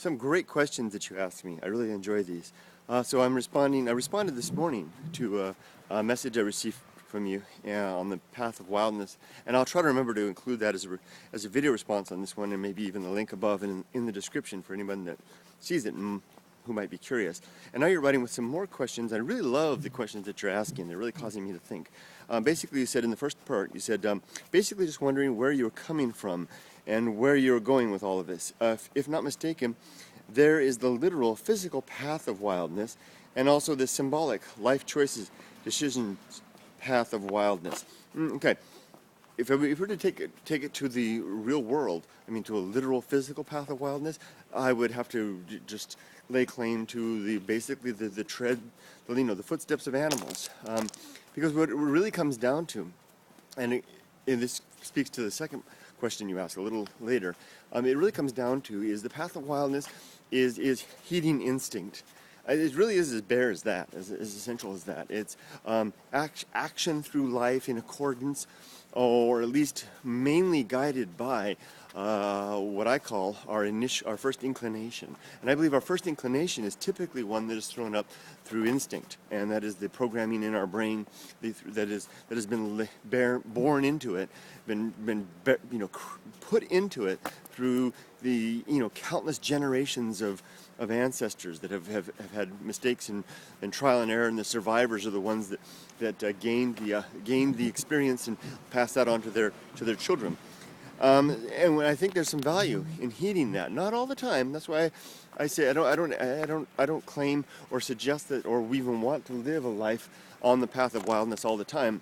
some great questions that you asked me. I really enjoy these. So I'm responding. I responded this morning to a message I received from you on the path of wildness, and I'll try to remember to include that as a video response on this one, and maybe even the link above and in the description for anyone that sees it and who might be curious. And now you're writing with some more questions. I really love the questions that you're asking. They're really causing me to think. Basically, you said in the first part, you said basically just wondering where you're coming from and where you're going with all of this. If not mistaken, there is the literal physical path of wildness, and also the symbolic life choices, decisions path of wildness. Okay. If we were to take it to the real world, I mean to a literal physical path of wildness, I would have to just lay claim to basically the footsteps of animals, because what it really comes down to, and this speaks to the second question you asked a little later, it really comes down to is the path of wildness is heeding instinct. It really is as bare as that, as essential as that. It's action through life in accordance, or at least mainly guided by what I call our first inclination. And I believe our first inclination is typically one that is thrown up through instinct, and that is the programming in our brain that has been born into it, put into it through the countless generations of ancestors that have had mistakes and trial and error, and the survivors are the ones that gained the experience and passed that on to their children. And I think there's some value in heeding that. Not all the time. That's why I say I don't claim or suggest that, or we even want to live a life on the path of wildness all the time.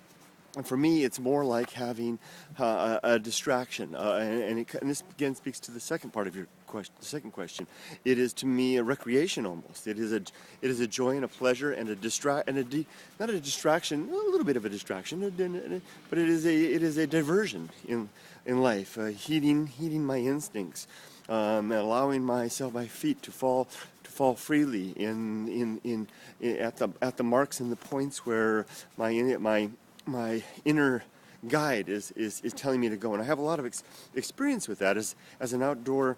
And for me, it's more like having a distraction, and this again speaks to the second part of your question. The second question, it is to me a recreation almost. It is a joy and a pleasure and not a distraction, a little bit of a distraction, but it is a diversion in life. Heeding my instincts, and allowing my feet to fall freely at the marks and the points where my inner guide is telling me to go. And I have a lot of experience with that as an outdoor,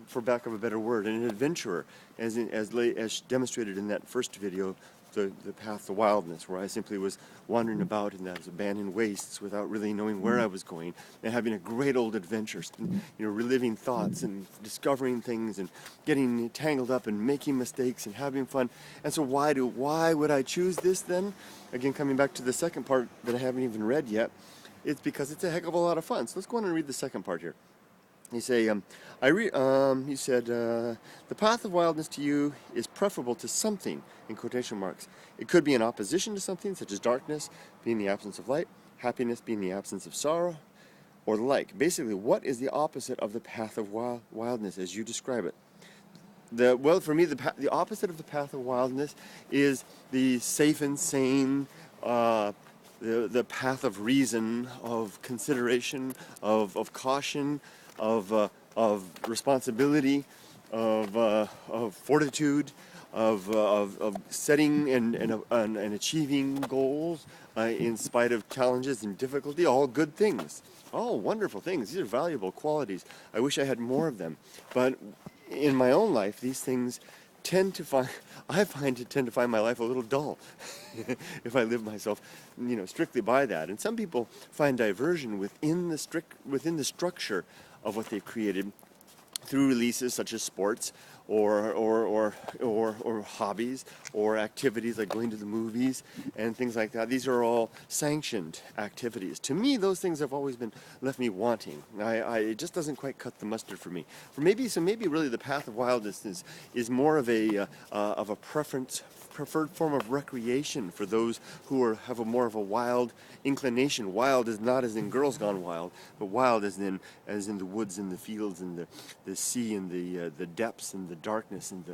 for lack of a better word, an adventurer, as demonstrated in that first video, the path to wildness, where I simply was wandering about in those abandoned wastes without really knowing where I was going, and having a great old adventure, reliving thoughts and discovering things and getting tangled up and making mistakes and having fun. And so why would I choose this then? Again, coming back to the second part that I haven't even read yet, it's because it's a heck of a lot of fun. So let's go on and read the second part here. You say, you said, the path of wildness to you is preferable to something, in quotation marks. It could be in opposition to something, such as darkness being the absence of light, happiness being the absence of sorrow, or the like. Basically, what is the opposite of the path of wildness as you describe it? For me, the opposite of the path of wildness is the safe and sane, the path of reason, of consideration, of caution, of responsibility, of fortitude, of setting and achieving goals in spite of challenges and difficulty. All good things, all wonderful things. These are valuable qualities. I wish I had more of them, but in my own life, these things tend to find my life a little dull if I live myself, strictly by that. And some people find diversion within the structure of what they've created through releases such as sports or hobbies or activities like going to the movies and things like that. These are all sanctioned activities. To me, those things have always left me wanting. It just doesn't quite cut the mustard for me. Maybe really the path of wildness is more of a preferred form of recreation for those who have more of a wild inclination. Wild is not as in Girls Gone Wild, but wild as in the woods and the fields and the sea and the depths and the darkness and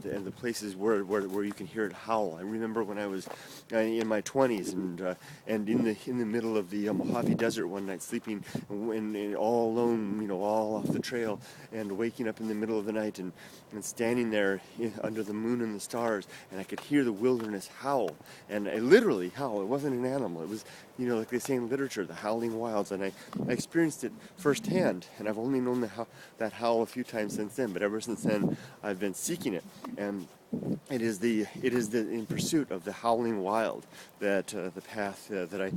the places where you can hear it howl. I remember when I was in my 20s and in the middle of the Mojave Desert one night, sleeping and all alone, all off the trail, and waking up in the middle of the night and standing there under the moon and the stars, and I could hear the wilderness howl, and I literally howl. It wasn't an animal. It was, like they say in literature, the howling wilds, and I experienced it firsthand, and I've only known that howl a few times since then, but ever since then, I've been seeking it, and it is in pursuit of the howling wild that the path that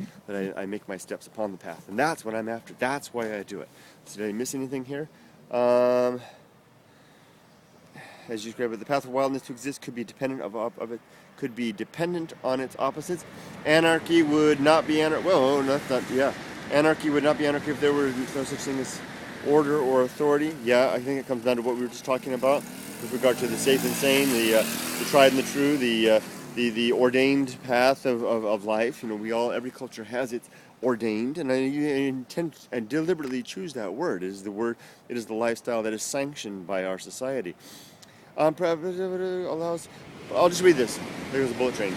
I make my steps upon the path, and that's what I'm after. That's why I do it. So did I miss anything here? As you described it, the path of wildness to exist could be dependent could be dependent on its opposites. Anarchy would not be anarchy. Well, that's not. Yeah, anarchy would not be anarchy if there were no such thing as order or authority. Yeah, I think it comes down to what we were just talking about with regard to the safe and sane, the tried and the true, the ordained path of life. You know, every culture has its ordained, and I intend and deliberately choose that word. It is the word. It is the lifestyle that is sanctioned by our society. Allows. I'll just read this. There's a bullet train.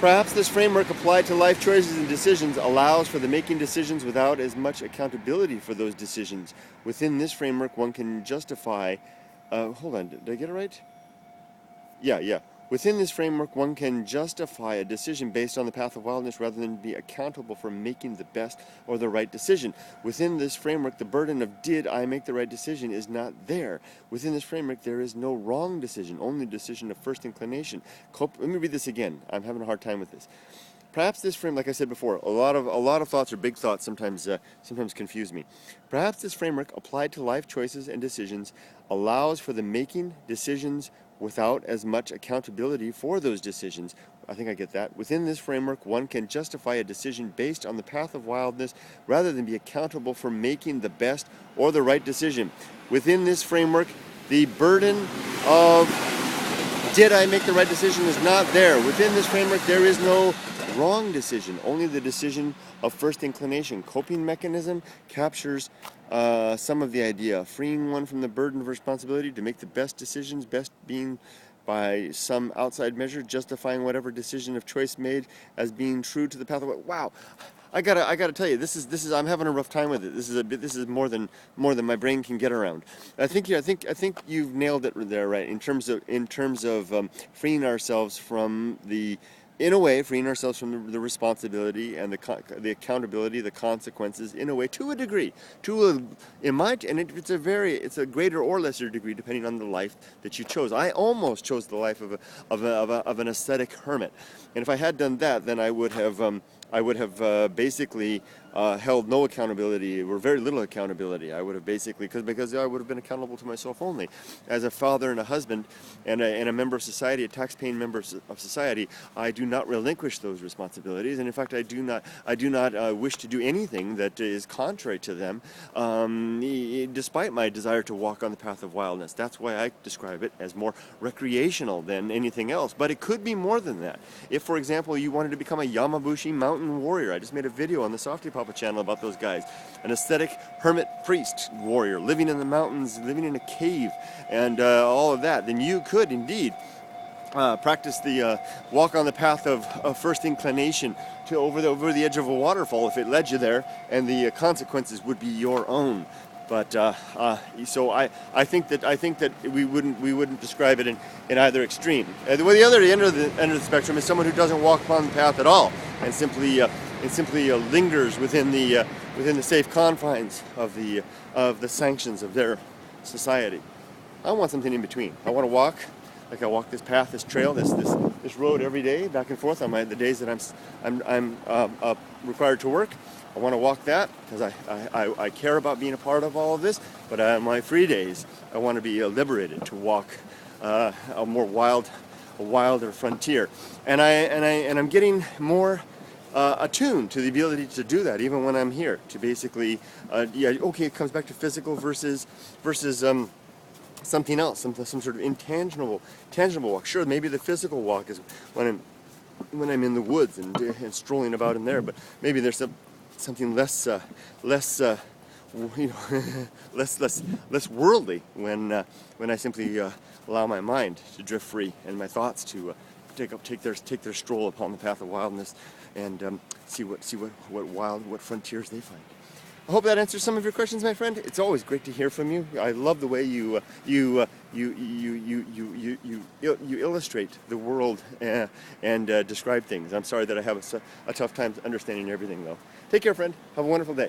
Perhaps this framework applied to life choices and decisions allows for the making decisions without as much accountability for those decisions. Within this framework, one can justify. Hold on, did I get it right? Yeah. Within this framework, one can justify a decision based on the path of wildness rather than be accountable for making the best or the right decision. Within this framework, the burden of did I make the right decision is not there. Within this framework, there is no wrong decision, only decision of first inclination. Let me read this again. I'm having a hard time with this. Perhaps this frame, like I said before, a lot of thoughts or big thoughts sometimes confuse me. Perhaps this framework applied to life choices and decisions allows for the making decisions without as much accountability for those decisions. I think I get that. Within this framework, one can justify a decision based on the path of wildness rather than be accountable for making the best or the right decision. Within this framework, the burden of did I make the right decision is not there. Within this framework, there is no wrong decision, only the decision of first inclination. Coping mechanism captures some of the idea, freeing one from the burden of responsibility to make the best decisions, best being by some outside measure, justifying whatever decision of choice made as being true to the path of wow. I gotta tell you, this is I'm having a rough time with it. This is more than my brain can get around. I think you've nailed it there, right? In terms of freeing ourselves from freeing ourselves from the responsibility and the accountability, the consequences, in a way, to a degree, it's a greater or lesser degree depending on the life that you chose. I almost chose the life of an ascetic hermit, and if I had done that, then I would have basically held no accountability, or very little accountability. I would have basically, because I would have been accountable to myself only. As a father and a husband and a member of society, a tax-paying member of society, I do not relinquish those responsibilities, and in fact, I do not wish to do anything that is contrary to them, despite my desire to walk on the path of wildness. That's why I describe it as more recreational than anything else, but it could be more than that. If, for example, you wanted to become a Yamabushi mountain warrior, I just made a video on the Softy Papa channel about those guys, an ascetic hermit priest warrior living in the mountains, living in a cave, and all of that, then you could indeed practice the walk on the path of first inclination to over the edge of a waterfall if it led you there, and the consequences would be your own. But so I think that we wouldn't describe it in either extreme. The other end of the spectrum is someone who doesn't walk upon the path at all and simply lingers within the safe confines of the sanctions of their society. I want something in between. I want to walk like I walk this path, this trail, this road every day, back and forth on the days that I'm required to work. I want to walk that because I care about being a part of all of this. But on my free days, I want to be liberated to walk a wilder frontier. And I'm getting more attuned to the ability to do that, even when I'm here. To basically, it comes back to physical versus something else, some sort of tangible walk. Sure, maybe the physical walk is when I'm in the woods and strolling about in there, but maybe there's something less less worldly when I simply allow my mind to drift free and my thoughts to take their stroll upon the path of wildness and see what frontiers they find. I hope that answers some of your questions, my friend. It's always great to hear from you. I love the way you illustrate the world and describe things. I'm sorry that I have a tough time understanding everything, though. Take care, friend. Have a wonderful day.